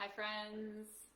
Hi friends.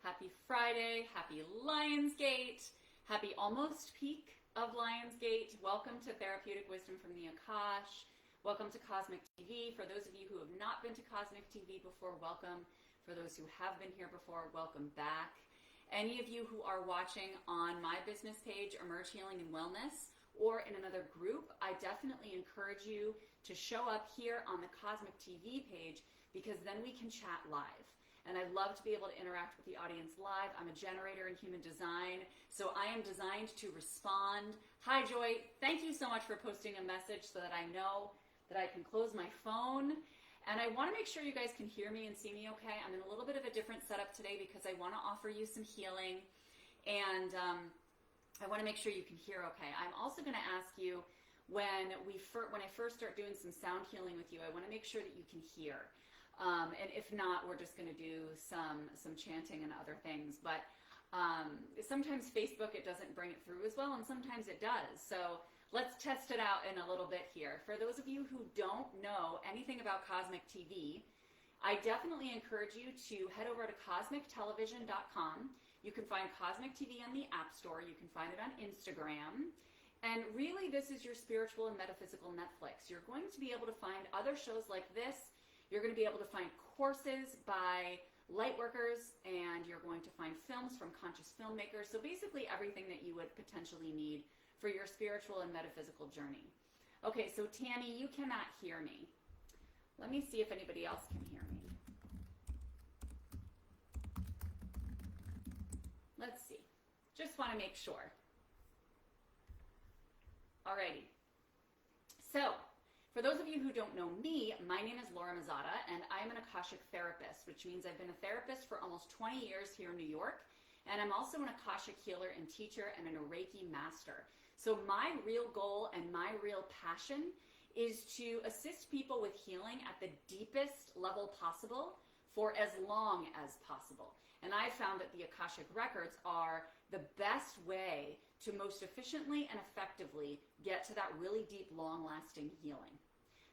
Happy Friday, happy Lionsgate, happy almost peak of Lionsgate. Welcome to Therapeutic Wisdom from the AKASH. Welcome to Cosmic TV. For those of you who have not been to Cosmic TV before, welcome. For those who have been here before, welcome back. Any of you who are watching on my business page, Emerge Healing and Wellness, or in another group, I definitely encourage you to show up here on the Cosmic TV page, because then we can chat live. And I love to be able to interact with the audience live. I'm a generator in human design, so I am designed to respond. Hi, Joy. Thank you so much for posting a message so that I know that I can close my phone. And I want to make sure you guys can hear me and see me okay. I'm in a little bit of a different setup today because I want to offer you some healing. And I want to make sure you can hear okay. I'm also going to ask you, when I first start doing some sound healing with you, I want to make sure that you can hear. And if not, we're just going to do some chanting and other things. But sometimes Facebook, it doesn't bring it through as well, and sometimes it does. So let's test it out in a little bit here. For those of you who don't know anything about Cosmic TV, I definitely encourage you to head over to cosmictelevision.com. You can find Cosmic TV on the App Store. You can find it on Instagram. And really, this is your spiritual and metaphysical Netflix. You're going to be able to find other shows like this. You're going to be able to find courses by light workers, and you're going to find films from conscious filmmakers. So basically everything that you would potentially need for your spiritual and metaphysical journey. Okay, so Tammy, you cannot hear me. Let me see if anybody else can hear me. Let's see. Just want to make sure. Alrighty. So, for those of you who don't know me, my name is Laura Mazzotta, and I'm an Akashic therapist, which means I've been a therapist for almost 20 years here in New York, and I'm also an Akashic healer and teacher and a reiki master. So my real goal and my real passion is to assist people with healing at the deepest level possible for as long as possible. And I found that the Akashic Records are the best way to most efficiently and effectively get to that really deep, long-lasting healing.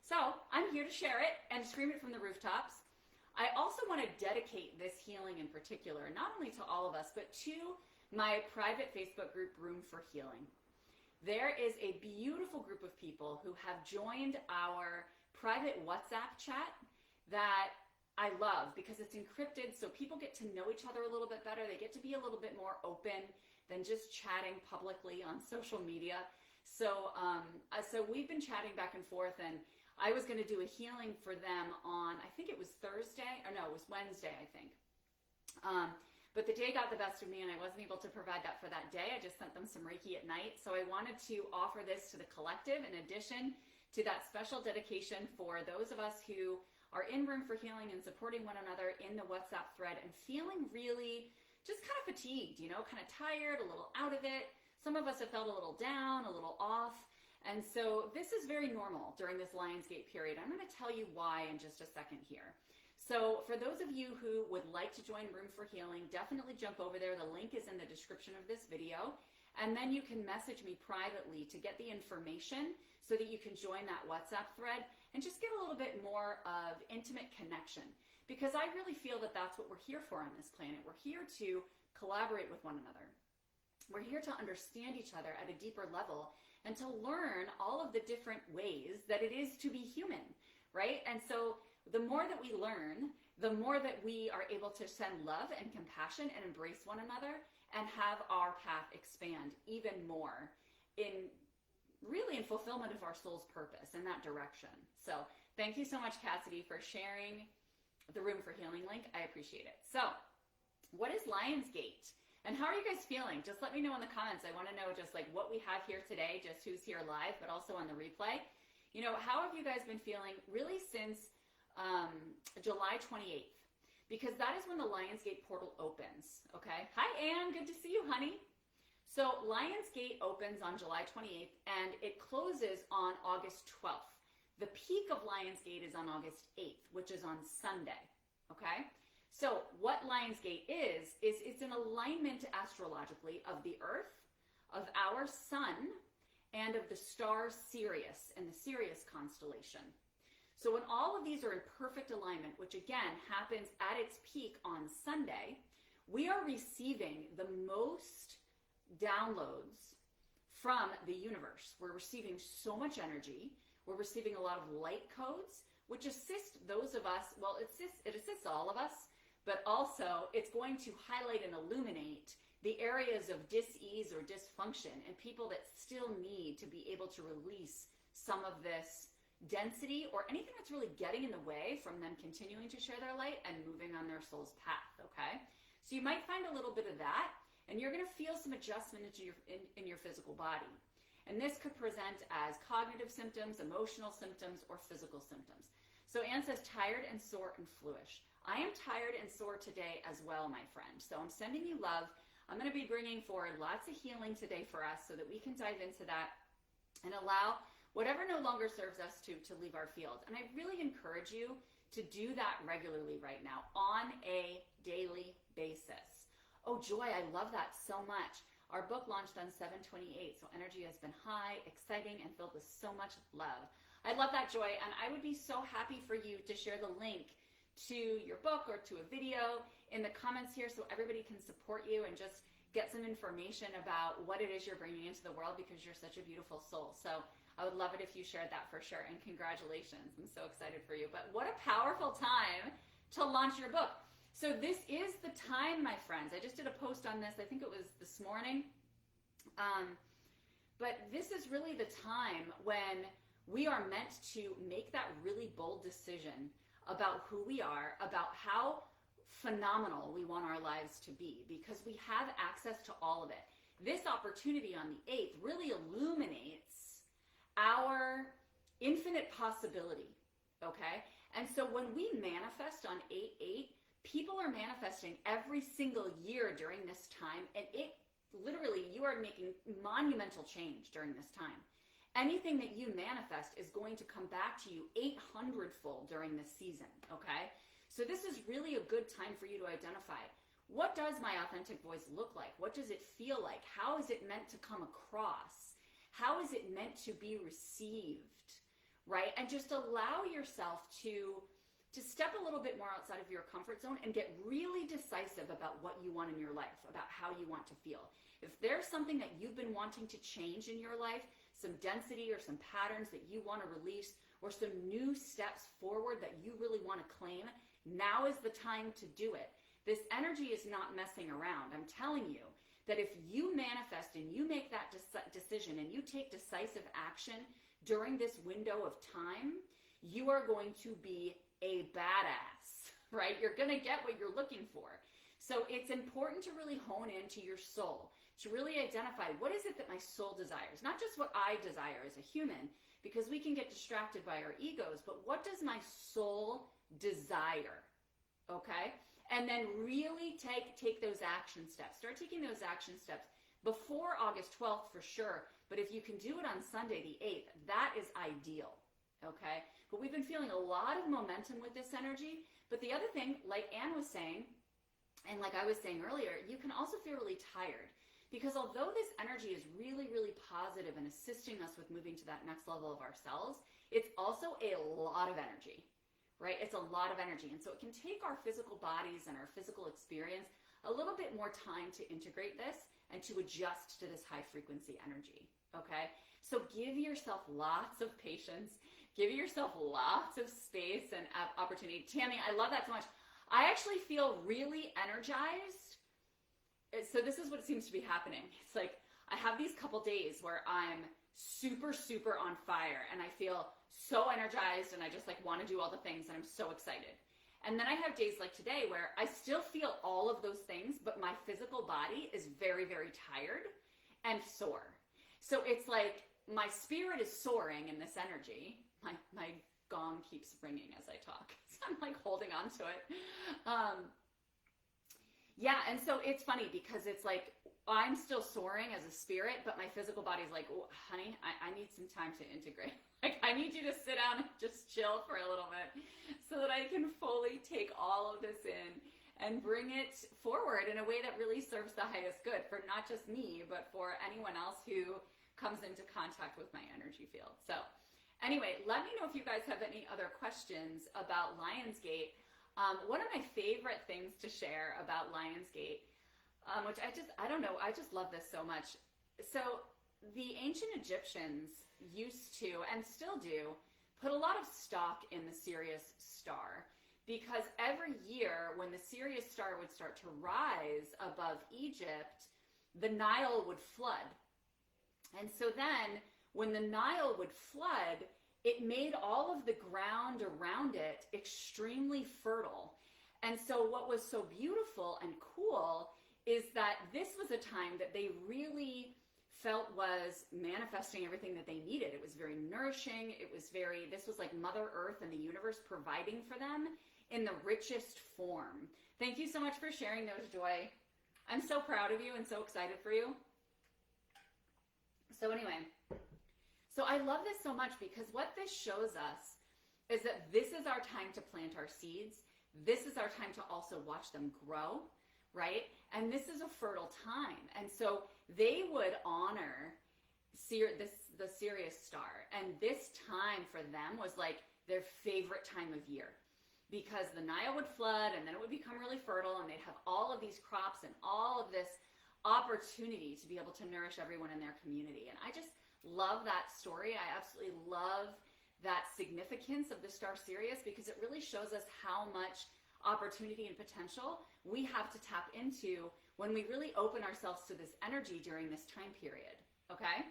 So I'm here to share it and scream it from the rooftops. I also want to dedicate this healing in particular, not only to all of us, but to my private Facebook group, Room for Healing. There is a beautiful group of people who have joined our private WhatsApp chat that I love because it's encrypted, so people get to know each other a little bit better. They get to be a little bit more open than just chatting publicly on social media. So we've been chatting back and forth, and I was going to do a healing for them on, I think it was Thursday, or no, it was Wednesday, I think. But the day got the best of me, and I wasn't able to provide that for that day. I just sent them some Reiki at night. So I wanted to offer this to the collective in addition to that special dedication for those of us who are in Room for Healing and supporting one another in the WhatsApp thread and feeling really just kind of fatigued, you know, kind of tired, a little out of it. Some of us have felt a little down, a little off. And so this is very normal during this Lionsgate period. I'm going to tell you why in just a second here. So for those of you who would like to join Room for Healing, definitely jump over there. The link is in the description of this video. And then you can message me privately to get the information so that you can join that WhatsApp thread and just get a little bit more of intimate connection. Because I really feel that that's what we're here for on this planet. We're here to collaborate with one another. We're here to understand each other at a deeper level and to learn all of the different ways that it is to be human, right? And so the more that we learn, the more that we are able to send love and compassion and embrace one another and have our path expand even more in fulfillment of our soul's purpose in that direction. So thank you so much, Cassidy, for sharing the Room for Healing link. I appreciate it. So what is Lionsgate? And how are you guys feeling? Just let me know in the comments. I want to know just like what we have here today, just who's here live, but also on the replay. You know, how have you guys been feeling really since July 28th? Because that is when the Lionsgate portal opens, okay? Hi, Anne. Good to see you, honey. So Lionsgate opens on July 28th, and it closes on August 12th. The peak of Lionsgate is on August 8th, which is on Sunday, okay? So what Lionsgate is it's an alignment astrologically of the Earth, of our sun, and of the star Sirius and the Sirius constellation. So when all of these are in perfect alignment, which again happens at its peak on Sunday, we are receiving the most downloads from the universe. We're receiving so much energy. We're receiving a lot of light codes, which assist those of us, well, it assists all of us, but also it's going to highlight and illuminate the areas of dis-ease or dysfunction and people that still need to be able to release some of this density or anything that's really getting in the way from them continuing to share their light and moving on their soul's path, okay? So you might find a little bit of that, and you're gonna feel some adjustment in your physical body. And this could present as cognitive symptoms, emotional symptoms, or physical symptoms. So Anne says, tired and sore and fluish. I am tired and sore today as well, my friend. So I'm sending you love. I'm going to be bringing forward lots of healing today for us so that we can dive into that and allow whatever no longer serves us to leave our field. And I really encourage you to do that regularly right now on a daily basis. Oh, Joy, I love that so much. Our book launched on 7/28, so energy has been high, exciting, and filled with so much love. I love that, Joy, and I would be so happy for you to share the link to your book or to a video in the comments here so everybody can support you and just get some information about what it is you're bringing into the world, because you're such a beautiful soul. So I would love it if you shared that for sure, and congratulations. I'm so excited for you. But what a powerful time to launch your book. So this is the time, my friends. I just did a post on this. I think it was this morning. But this is really the time when we are meant to make that really bold decision about who we are, about how phenomenal we want our lives to be, because we have access to all of it. This opportunity on the 8th really illuminates our infinite possibility, okay? And so when we manifest on 8/8, people are manifesting every single year during this time, and it literally, you are making monumental change during this time. Anything that you manifest is going to come back to you 800-fold during this season, okay? So this is really a good time for you to identify, what does my authentic voice look like? What does it feel like? How is it meant to come across? How is it meant to be received, right? And just allow yourself to step a little bit more outside of your comfort zone and get really decisive about what you want in your life, about how you want to feel. If there's something that you've been wanting to change in your life, some density or some patterns that you want to release, or some new steps forward that you really want to claim, now is the time to do it. This energy is not messing around. I'm telling you that if you manifest and you make that decision and you take decisive action during this window of time, you are going to be a badass, right? You're going to get what you're looking for. So it's important to really hone into your soul, to really identify what is it that my soul desires, not just what I desire as a human, because we can get distracted by our egos, but what does my soul desire, okay? And then really take those action steps. Start taking those action steps before August 12th for sure, but if you can do it on Sunday the 8th, that is ideal, okay? But we've been feeling a lot of momentum with this energy, but the other thing, like Anne was saying, and like I was saying earlier, you can also feel really tired. Because although this energy is really, really positive and assisting us with moving to that next level of ourselves, it's also a lot of energy, right? It's a lot of energy. And so it can take our physical bodies and our physical experience a little bit more time to integrate this and to adjust to this high frequency energy, okay? So give yourself lots of patience. Give yourself lots of space and opportunity. Tammy, I love that so much. I actually feel really energized. So this is what seems to be happening. It's like I have these couple days where I'm super, super on fire and I feel so energized and I just like want to do all the things and I'm so excited. And then I have days like today where I still feel all of those things, but my physical body is very, very tired and sore. So it's like my spirit is soaring in this energy. My gong keeps ringing as I talk. So I'm like holding on to it. Yeah, and so it's funny because it's like I'm still soaring as a spirit, but my physical body's like, oh, honey, I need some time to integrate. Like I need you to sit down and just chill for a little bit so that I can fully take all of this in and bring it forward in a way that really serves the highest good for not just me, but for anyone else who comes into contact with my energy field. So Anyway, let me know if you guys have any other questions about Lionsgate. One of my favorite things to share about Lionsgate, which I don't know, I just love this so much. So the ancient Egyptians used to, and still do, put a lot of stock in the Sirius star, because every year when the Sirius star would start to rise above Egypt, the Nile would flood. And so then when the Nile would flood, it made all of the ground around it extremely fertile. And so what was so beautiful and cool is that this was a time that they really felt was manifesting everything that they needed. It was very nourishing. This was like Mother Earth and the universe providing for them in the richest form. Thank you so much for sharing those, Joy. I'm so proud of you and so excited for you. So anyway, so I love this so much because what this shows us is that this is our time to plant our seeds. This is our time to also watch them grow, right? And this is a fertile time. And so they would honor the Sirius star. And this time for them was like their favorite time of year, because the Nile would flood and then it would become really fertile and they'd have all of these crops and all of this opportunity to be able to nourish everyone in their community. And I just love that story. I absolutely love that significance of the star Sirius, because it really shows us how much opportunity and potential we have to tap into when we really open ourselves to this energy during this time period. Okay?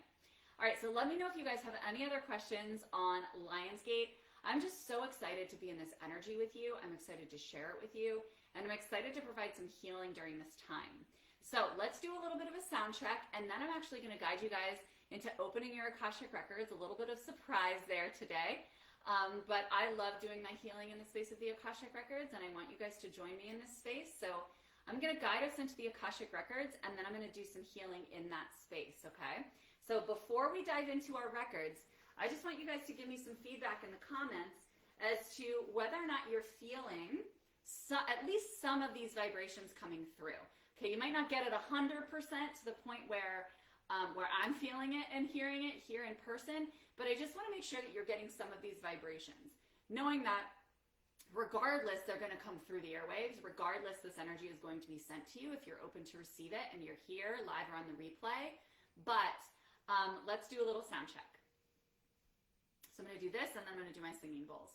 All right, so let me know if you guys have any other questions on Lionsgate. I'm just so excited to be in this energy with you. I'm excited to share it with you, and I'm excited to provide some healing during this time. So let's do a little bit of a sound check, and then I'm actually going to guide you guys into opening your Akashic Records. A little bit of surprise there today. But I love doing my healing in the space of the Akashic Records, and I want you guys to join me in this space. So I'm going to guide us into the Akashic Records, and then I'm going to do some healing in that space, okay? So before we dive into our records, I just want you guys to give me some feedback in the comments as to whether or not you're feeling at least some of these vibrations coming through. Okay, you might not get it 100% to the point where I'm feeling it and hearing it here in person, but I just want to make sure that you're getting some of these vibrations, knowing that regardless, they're going to come through the airwaves. Regardless, this energy is going to be sent to you if you're open to receive it and you're here live or on the replay. But let's do a little sound check. So I'm going to do this, and then I'm going to do my singing bowls.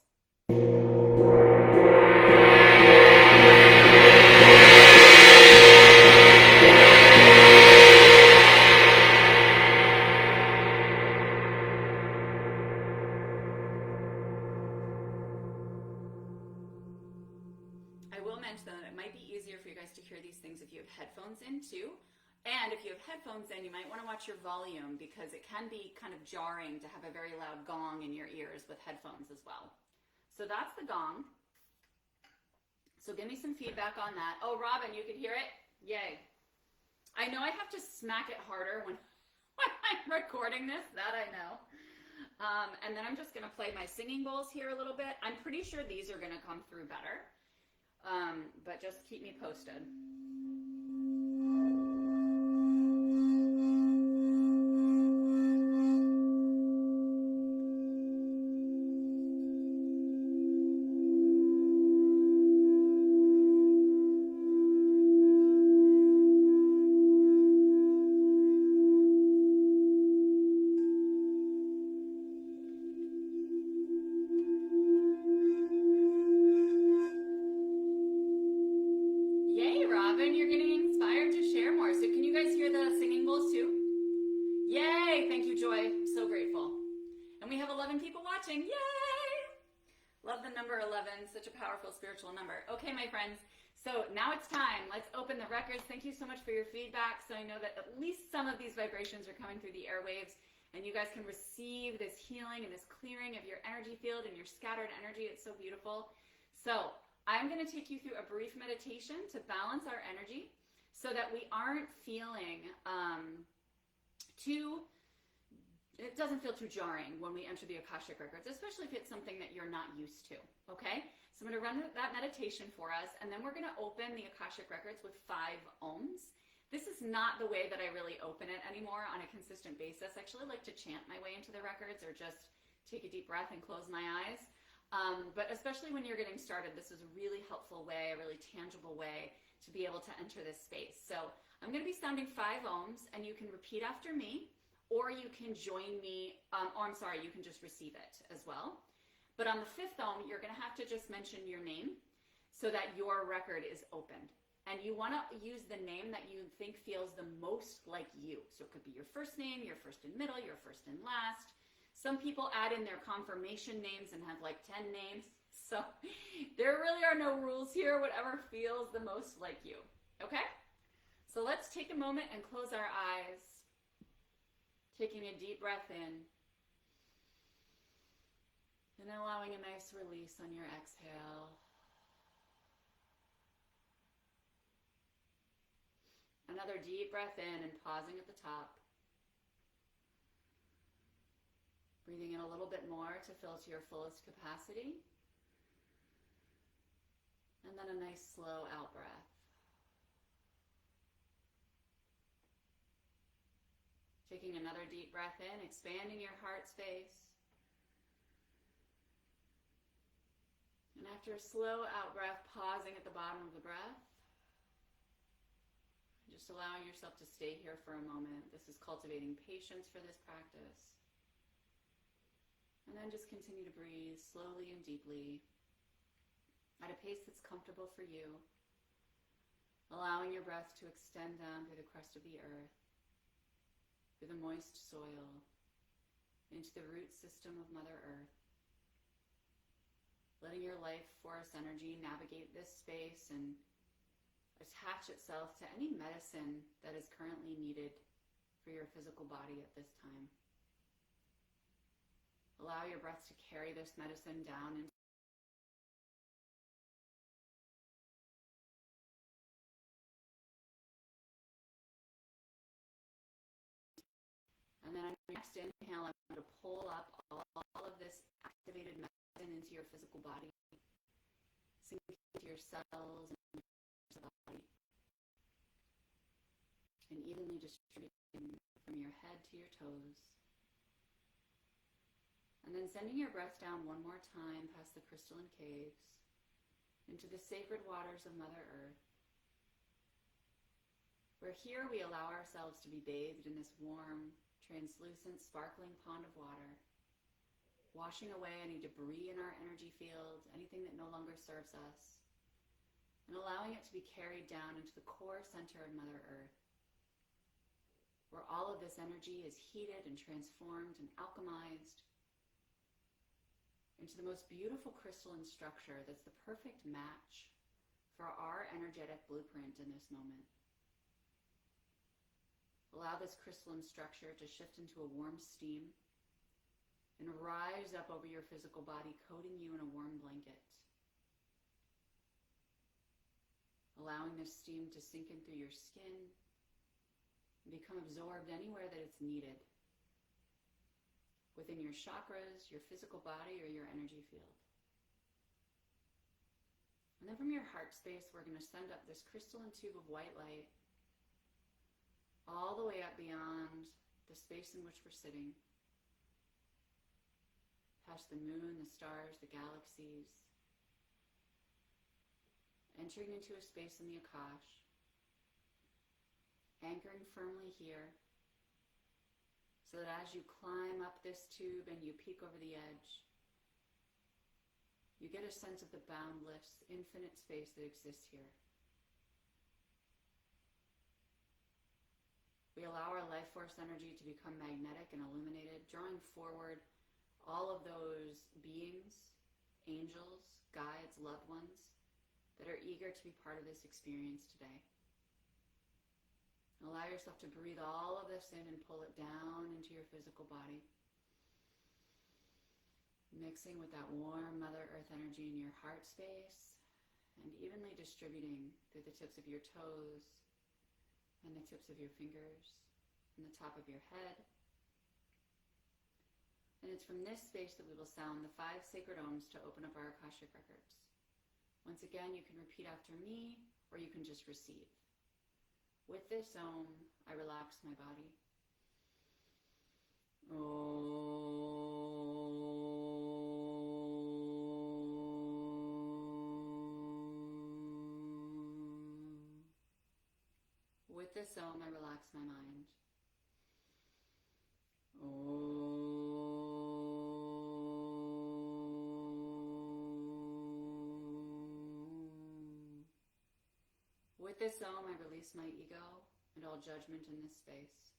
To hear these things if you have headphones in too. And if you have headphones in, you might want to watch your volume, because it can be kind of jarring to have a very loud gong in your ears with headphones as well. So that's the gong. So give me some feedback on that. Oh, Robin, you could hear it? Yay. I know I have to smack it harder when I'm recording this, that I know. And then I'm just going to play my singing bowls here a little bit. I'm pretty sure these are going to come through better. But just keep me posted. Such a powerful spiritual number. Okay, my friends, so now it's time. Let's open the records. Thank you so much for your feedback. So I know that at least some of these vibrations are coming through the airwaves, and you guys can receive this healing and this clearing of your energy field and your scattered energy. It's so beautiful. So I'm going to take you through a brief meditation to balance our energy so that we aren't feeling it doesn't feel too jarring when we enter the Akashic Records, especially if it's something that you're not used to, okay? So I'm going to run that meditation for us, and then we're going to open the Akashic Records with 5 ohms. This is not the way that I really open it anymore on a consistent basis. I actually like to chant my way into the records, or just take a deep breath and close my eyes. But especially when you're getting started, this is a really helpful way, a really tangible way to be able to enter this space. So I'm going to be sounding 5 ohms, and you can repeat after me, or you can join me, you can just receive it as well. But on the 5th ohm, you're going to have to just mention your name so that your record is opened. And you want to use the name that you think feels the most like you. So it could be your first name, your first and middle, your first and last. Some people add in their confirmation names and have like 10 names. So there really are no rules here, whatever feels the most like you. Okay? So let's take a moment and close our eyes. Taking a deep breath in. And allowing a nice release on your exhale. Another deep breath in and pausing at the top. Breathing in a little bit more to fill to your fullest capacity. And then a nice slow out breath. Taking another deep breath in, expanding your heart space. And after a slow out breath, pausing at the bottom of the breath. Just allowing yourself to stay here for a moment. This is cultivating patience for this practice. And then just continue to breathe slowly and deeply at a pace that's comfortable for you. Allowing your breath to extend down through the crust of the earth, through the moist soil, into the root system of Mother Earth. Letting your life force energy navigate this space and attach itself to any medicine that is currently needed for your physical body at this time. Allow your breath to carry this medicine down into and then on your next inhale, I'm going to pull up all of this activated medicine into your physical body, sinking into your cells and your body, and evenly distributing from your head to your toes. And then sending your breath down one more time past the crystalline caves into the sacred waters of Mother Earth, where here we allow ourselves to be bathed in this warm, translucent, sparkling pond of water, washing away any debris in our energy field, anything that no longer serves us, and allowing it to be carried down into the core center of Mother Earth, where all of this energy is heated and transformed and alchemized into the most beautiful crystalline structure that's the perfect match for our energetic blueprint in this moment. Allow this crystalline structure to shift into a warm steam and rise up over your physical body, coating you in a warm blanket. Allowing this steam to sink in through your skin and become absorbed anywhere that it's needed, within your chakras, your physical body, or your energy field. And then from your heart space, we're going to send up this crystalline tube of white light all the way up beyond the space in which we're sitting, past the moon, the stars, the galaxies, entering into a space in the Akash, anchoring firmly here, so that as you climb up this tube and you peek over the edge, you get a sense of the boundless, infinite space that exists here. We allow our life force energy to become magnetic and illuminated, drawing forward all of those beings, angels, guides, loved ones that are eager to be part of this experience today. Allow yourself to breathe all of this in and pull it down into your physical body, mixing with that warm Mother Earth energy in your heart space and evenly distributing through the tips of your toes and the tips of your fingers and the top of your head. And it's from this space that we will sound the 5 sacred ohms to open up our Akashic Records. Once again, you can repeat after me, or you can just receive. With this ohm, I relax my body. Om. this Om, I relax my mind. With this Om, I release my ego and all judgment in this space.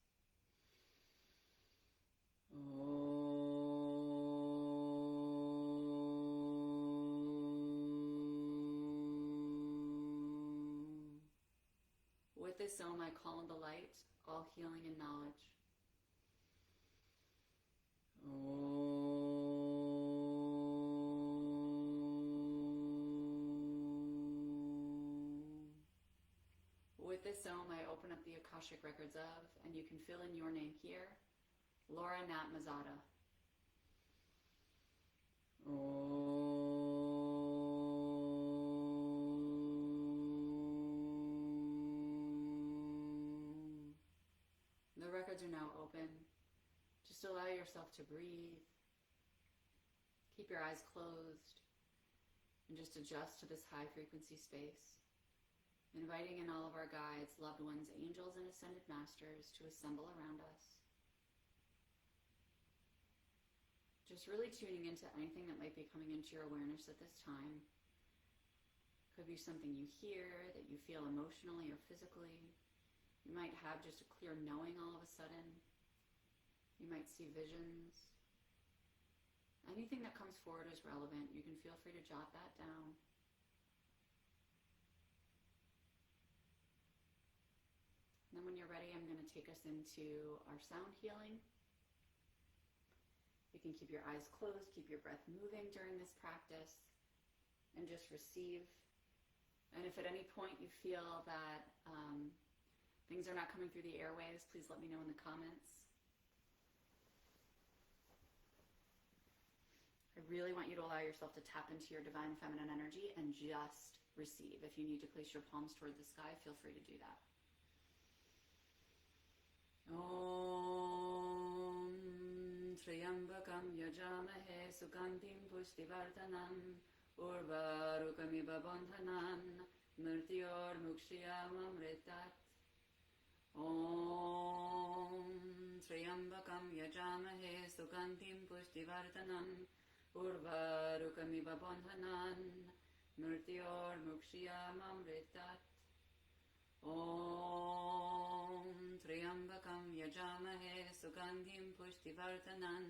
With this Om, I call in the light, all healing and knowledge. With this Om, I open up the Akashic Records of, and you can fill in your name here, Laura Mazzotta. The records are now open. Just allow yourself to breathe. Keep your eyes closed and just adjust to this high frequency space. Inviting in all of our guides, loved ones, angels, and ascended masters to assemble around us. Just really tuning into anything that might be coming into your awareness at this time. Could be something you hear, that you feel emotionally or physically. You might have just a clear knowing all of a sudden. You might see visions. Anything that comes forward is relevant. You can feel free to jot that down. And then when you're ready, I'm going to take us into our sound healing. You can keep your eyes closed, keep your breath moving during this practice, and just receive. And if at any point you feel that things are not coming through the airwaves, please let me know in the comments. I really want you to allow yourself to tap into your divine feminine energy and just receive. If you need to place your palms toward the sky, feel free to do that. Om Triyambakam Yajamahe Sukantim Pushtivardhanam Urvarukamiva Bandhanan Murtyor Mukshiyamamritat. Om Triyambakam Yajamahe Sukantim Pushtivardhanam Urvarukamiva Bandhanan Murtyor Mukshiyamamritat. Om Triyambakam Yajamahe Sugandhim Pushtivardhanan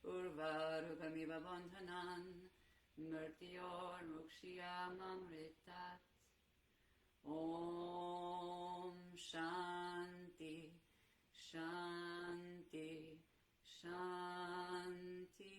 Urvarukamiva Bandhanan Murtyor Mukshiyamamritat. Om Shanti Shanti Shanti.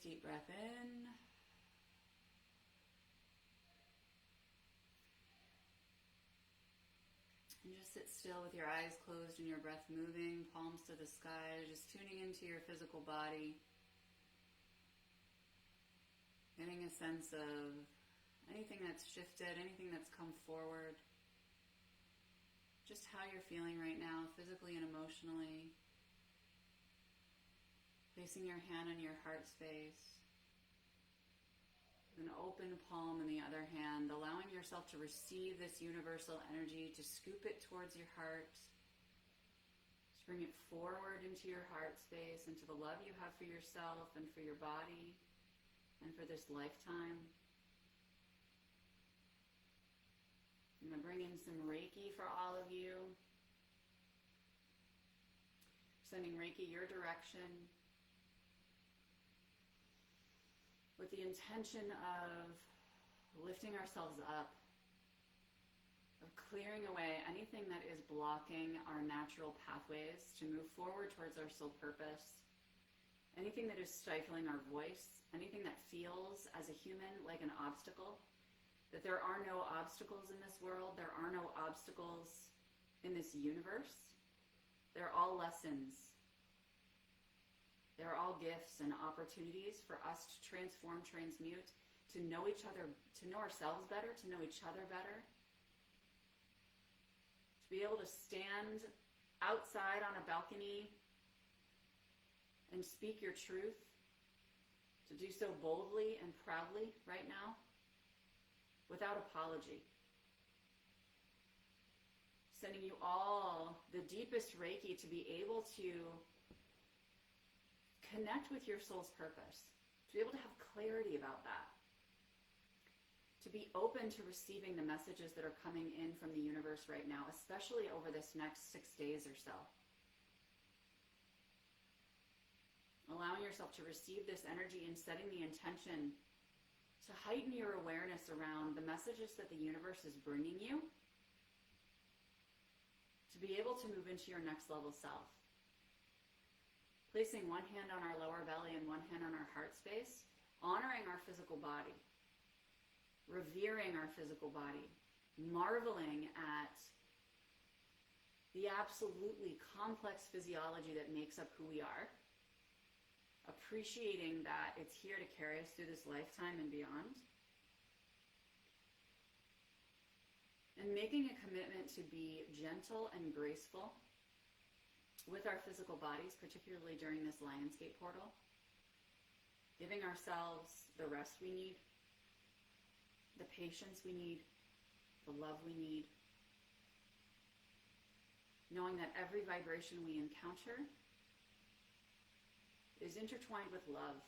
Deep breath in. And just sit still with your eyes closed and your breath moving, palms to the sky, just tuning into your physical body. Getting a sense of anything that's shifted, anything that's come forward. Just how you're feeling right now, physically and emotionally. Placing your hand on your heart space. An open palm in the other hand, allowing yourself to receive this universal energy, to scoop it towards your heart. Just bring it forward into your heart space, into the love you have for yourself and for your body and for this lifetime. I'm going to bring in some Reiki for all of you. Sending Reiki your direction, with the intention of lifting ourselves up, of clearing away anything that is blocking our natural pathways to move forward towards our soul purpose, anything that is stifling our voice, anything that feels as a human like an obstacle, that there are no obstacles in this world, there are no obstacles in this universe. They're all lessons. They're all gifts and opportunities for us to transform, transmute, to know each other, to know ourselves better, to know each other better. To be able to stand outside on a balcony and speak your truth. To do so boldly and proudly right now, without apology. Sending you all the deepest Reiki to be able to connect with your soul's purpose, to be able to have clarity about that, to be open to receiving the messages that are coming in from the universe right now, especially over this next 6 days or so. Allowing yourself to receive this energy and setting the intention to heighten your awareness around the messages that the universe is bringing you, to be able to move into your next level self. Placing one hand on our lower belly and one hand on our heart space, honoring our physical body, revering our physical body, marveling at the absolutely complex physiology that makes up who we are, appreciating that it's here to carry us through this lifetime and beyond, and making a commitment to be gentle and graceful with our physical bodies, particularly during this Lionsgate portal, giving ourselves the rest we need, the patience we need, the love we need, knowing that every vibration we encounter is intertwined with love,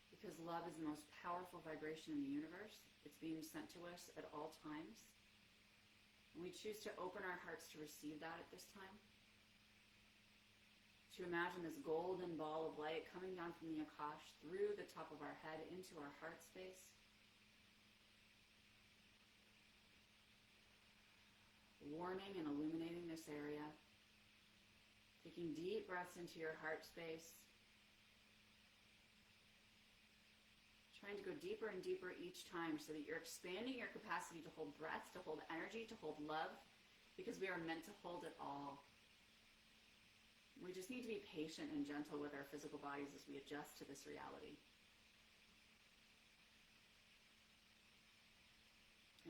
because love is the most powerful vibration in the universe. It's being sent to us at all times. And we choose to open our hearts to receive that at this time. To imagine this golden ball of light coming down from the Akash through the top of our head into our heart space. Warming and illuminating this area. Taking deep breaths into your heart space. Trying to go deeper and deeper each time so that you're expanding your capacity to hold breath, to hold energy, to hold love, because we are meant to hold it all. We just need to be patient and gentle with our physical bodies as we adjust to this reality.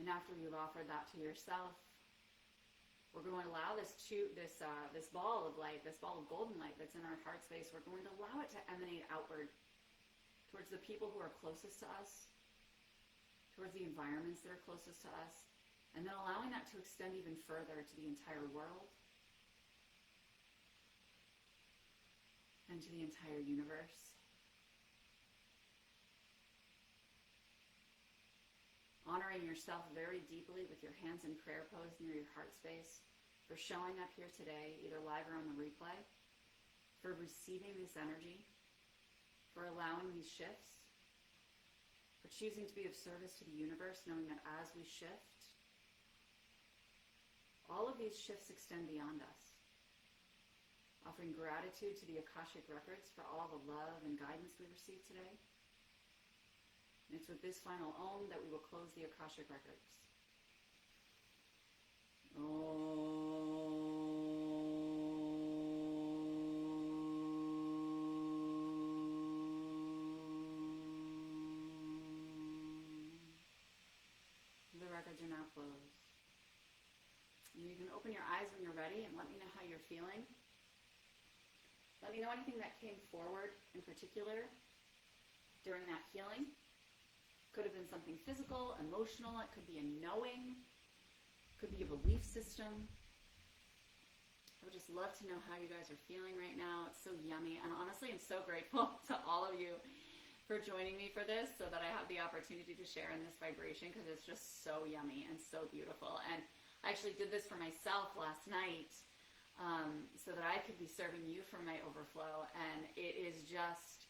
And after you've offered that to yourself, we're going to allow this ball of light, this ball of golden light that's in our heart space, we're going to allow it to emanate outward towards the people who are closest to us, towards the environments that are closest to us, and then allowing that to extend even further to the entire world and to the entire universe. Honoring yourself very deeply with your hands in prayer pose near your heart space, for showing up here today, either live or on the replay, for receiving this energy, for allowing these shifts, for choosing to be of service to the universe, knowing that as we shift, all of these shifts extend beyond us. Offering gratitude to the Akashic Records for all the love and guidance we received today. And it's with this final Om that we will close the Akashic Records. Om. The records are now closed. And you can open your eyes when you're ready and let me know how you're feeling. Let me know anything that came forward in particular during that healing. Could have been something physical, emotional, it could be a knowing, could be a belief system. I would just love to know how you guys are feeling right now. It's so yummy, and honestly, I'm so grateful to all of you for joining me for this so that I have the opportunity to share in this vibration, because it's just so yummy and so beautiful. And I actually did this for myself last night so that I could be serving you from my overflow, and it is just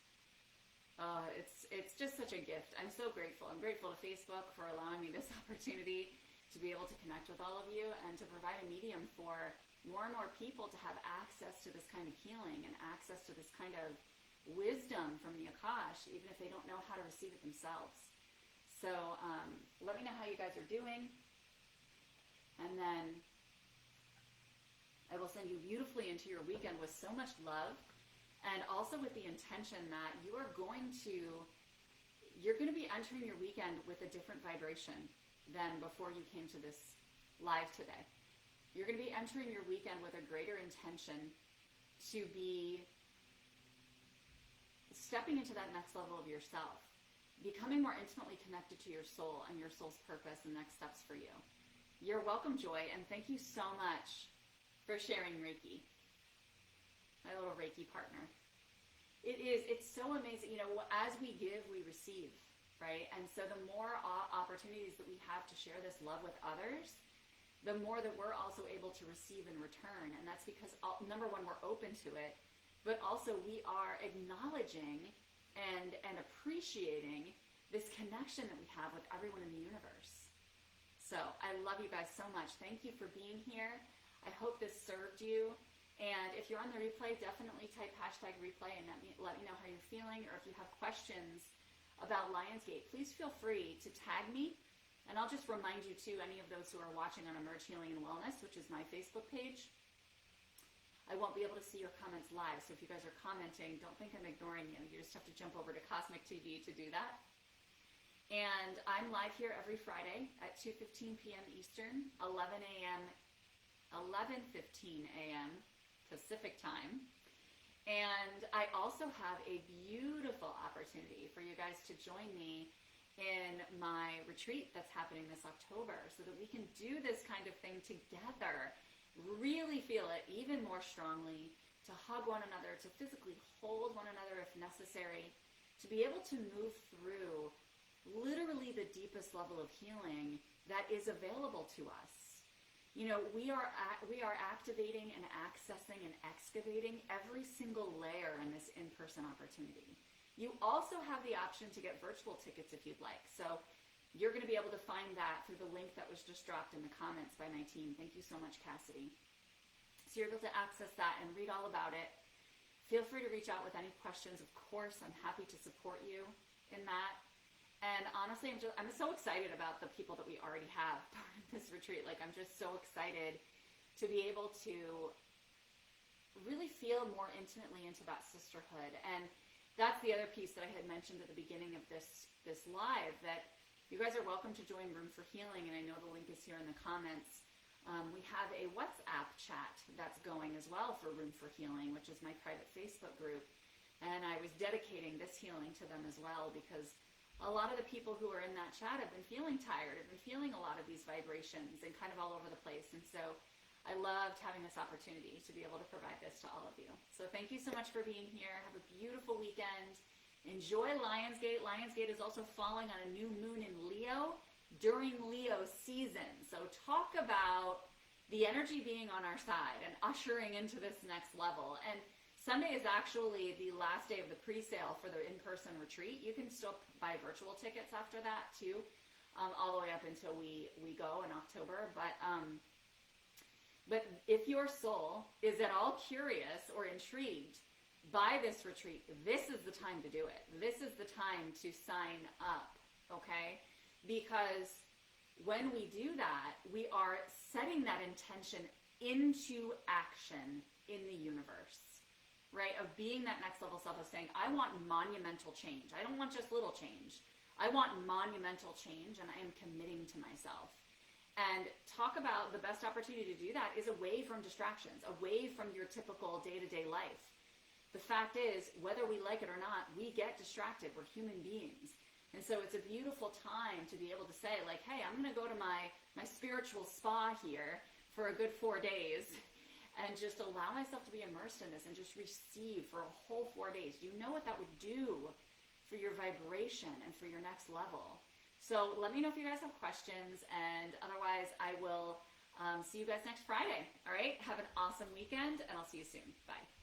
it's just such a gift. I'm so grateful. I'm grateful to Facebook for allowing me this opportunity to be able to connect with all of you and to provide a medium for more and more people to have access to this kind of healing and access to this kind of wisdom from the Akash, even if they don't know how to receive it themselves. So let me know how you guys are doing, and then I will send you beautifully into your weekend with so much love, and also with the intention that you're going to be entering your weekend with a different vibration than before you came to this live today. You're going to be entering your weekend with a greater intention to be stepping into that next level of yourself, becoming more intimately connected to your soul and your soul's purpose and next steps for you. You're welcome, Joy, and thank you so much for sharing Reiki. My little Reiki partner. It's so amazing. You know, as we give, we receive, right? And so the more opportunities that we have to share this love with others, the more that we're also able to receive in return. And that's because, number one, we're open to it, but also we are acknowledging and appreciating this connection that we have with everyone in the universe. So I love you guys so much. Thank you for being here. I hope this served you. And if you're on the replay, definitely type #replay and let me know how you're feeling. Or if you have questions about Lionsgate, please feel free to tag me. And I'll just remind you too, any of those who are watching on Emerge Healing and Wellness, which is my Facebook page, I won't be able to see your comments live. So if you guys are commenting, don't think I'm ignoring you. You just have to jump over to Cosmic TV to do that. And I'm live here every Friday at 2:15 p.m. Eastern, 11:15 a.m. Pacific time. And I also have a beautiful opportunity for you guys to join me in my retreat that's happening this October, so that we can do this kind of thing together, really feel it even more strongly, to hug one another, to physically hold one another if necessary, to be able to move through literally the deepest level of healing that is available to us. You know, we are activating and accessing and excavating every single layer in this in-person opportunity. You also have the option to get virtual tickets if you'd like. So you're going to be able to find that through the link that was just dropped in the comments by my team. Thank you so much, Cassidy. So you're able to access that and read all about it. Feel free to reach out with any questions. Of course, I'm happy to support you in that. And honestly, I'm so excited about the people that we already have part of this retreat. Like, I'm just so excited to be able to really feel more intimately into that sisterhood. And that's the other piece that I had mentioned at the beginning of this live, that you guys are welcome to join Room for Healing, and I know the link is here in the comments. We have a WhatsApp chat that's going as well for Room for Healing, which is my private Facebook group. And I was dedicating this healing to them as well, because a lot of the people who are in that chat have been feeling tired, have been feeling a lot of these vibrations and kind of all over the place. And so I loved having this opportunity to be able to provide this to all of you. So thank you so much for being here. Have a beautiful weekend. Enjoy Lionsgate. Lionsgate is also falling on a new moon in Leo during Leo season. So talk about the energy being on our side and ushering into this next level. And Sunday is actually the last day of the pre-sale for the in-person retreat. You can still buy virtual tickets after that too, all the way up until we go in October. But if your soul is at all curious or intrigued by this retreat, this is the time to do it. This is the time to sign up, okay? Because when we do that, we are setting that intention into action in the universe. Right, of being that next level self, of saying, I want monumental change. I don't want just little change. I want monumental change, and I am committing to myself. And talk about the best opportunity to do that is away from distractions, away from your typical day-to-day life. The fact is, whether we like it or not, we get distracted. We're human beings. And so it's a beautiful time to be able to say, like, hey, I'm going to go to my spiritual spa here for a good 4 days, and just allow myself to be immersed in this and just receive for a whole 4 days. You know what that would do for your vibration and for your next level. So let me know if you guys have questions, and otherwise I will see you guys next Friday. All right, have an awesome weekend, and I'll see you soon. Bye.